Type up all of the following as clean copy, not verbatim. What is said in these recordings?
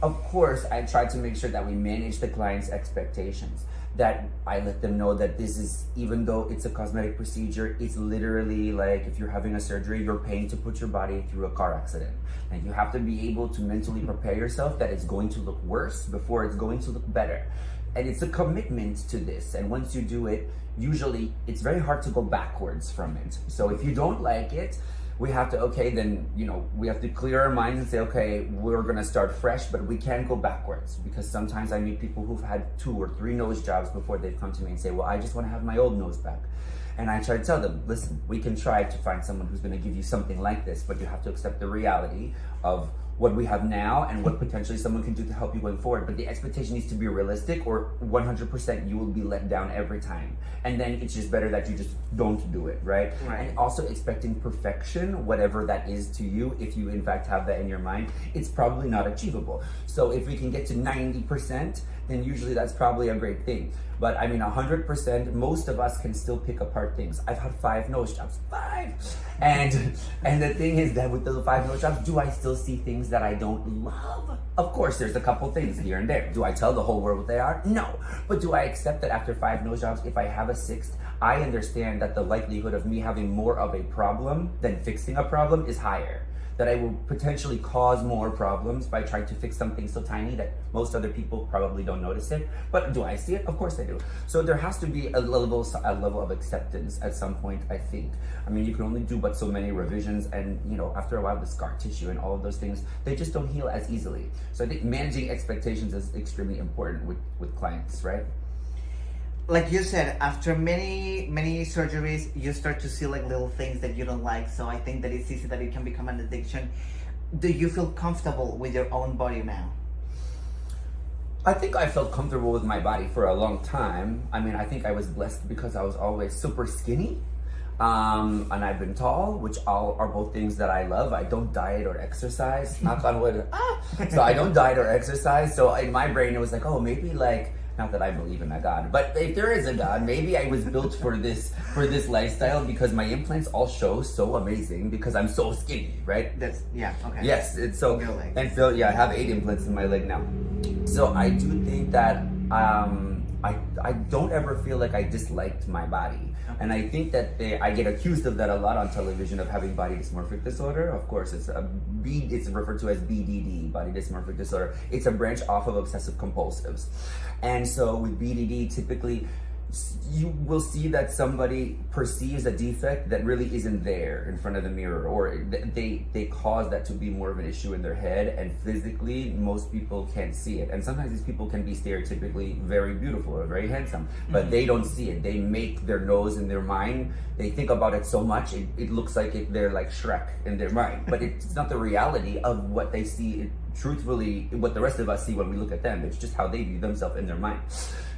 Of course, I try to make sure that we manage the client's expectations. That I let them know that this is, even though it's a cosmetic procedure, it's literally like if you're having a surgery, you're paying to put your body through a car accident. And you have to be able to mentally prepare yourself that it's going to look worse before it's going to look better. And it's a commitment to this. And once you do it, usually it's very hard to go backwards from it. So if you don't like it, we have to, okay, then, we have to clear our minds and say, okay, we're gonna start fresh, but we can't go backwards, because sometimes I meet people who've had 2 or 3 nose jobs before they've come to me and say, well, I just wanna have my old nose back. And I try to tell them, listen, we can try to find someone who's gonna give you something like this, but you have to accept the reality of what we have now and what potentially someone can do to help you going forward. But the expectation needs to be realistic, or 100% you will be let down every time. And then it's just better that you just don't do it, right? And also expecting perfection, whatever that is to you, if you in fact have that in your mind, it's probably not achievable. So if we can get to 90%, then usually that's probably a great thing. But I mean, 100%, most of us can still pick apart things. I've had 5 nose jobs, 5! And the thing is that with those 5 nose jobs, do I still see things that I don't love? Of course, there's a couple things here and there. Do I tell the whole world what they are? No. But do I accept that after 5 nose jobs, if I have a 6th, I understand that the likelihood of me having more of a problem than fixing a problem is higher. That I will potentially cause more problems by trying to fix something so tiny that most other people probably don't notice it. But do I see it? Of course I do. So there has to be a level of acceptance at some point, I think. I mean, you can only do but so many revisions, and after a while the scar tissue and all of those things, they just don't heal as easily. So I think managing expectations is extremely important with clients, right? Like you said, after many surgeries, you start to see like little things that you don't like. So I think that it's easy that it can become an addiction. Do you feel comfortable with your own body now? I think I felt comfortable with my body for a long time. I mean, I think I was blessed because I was always super skinny. And I've been tall, which all are both things that I love. I don't diet or exercise, knock on wood. So I don't diet or exercise. So in my brain, it was like, oh, maybe like, not that I believe in a God, but if there is a God, maybe I was built for this lifestyle, because my implants all show so amazing because I'm so skinny, right? Okay. Yes, it's so, and Phil, I have 8 implants in my leg now. So I do think that I don't ever feel like I disliked my body. And I think that I get accused of that a lot on television, of having body dysmorphic disorder. Of course, it's referred to as BDD, body dysmorphic disorder. It's a branch off of obsessive compulsives. And so with BDD, typically, you will see that somebody perceives a defect that really isn't there in front of the mirror, or they cause that to be more of an issue in their head, and physically most people can't see it. And sometimes these people can be stereotypically very beautiful or very handsome, but they don't see it. They make their nose in their mind, they think about it so much, it looks like they're like Shrek in their mind, but it's not the reality of what they see. Truthfully, what the rest of us see when we look at them, it's just how they view themselves in their mind.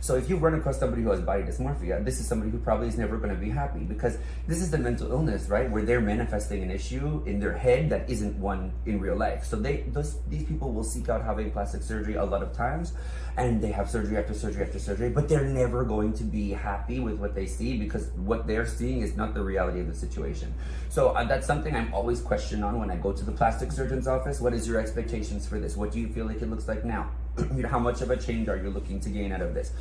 So if you run across somebody who has body dysmorphia, this is somebody who probably is never going to be happy, because this is the mental illness, right? Where they're manifesting an issue in their head that isn't one in real life. So these people will seek out having plastic surgery a lot of times, and they have surgery after surgery after surgery, but they're never going to be happy with what they see, because what they're seeing is not the reality of the situation. So that's something I'm always questioned on when I go to the plastic surgeon's office. What is your expectations for this? What do you feel like it looks like now? How much of a change are you looking to gain out of this?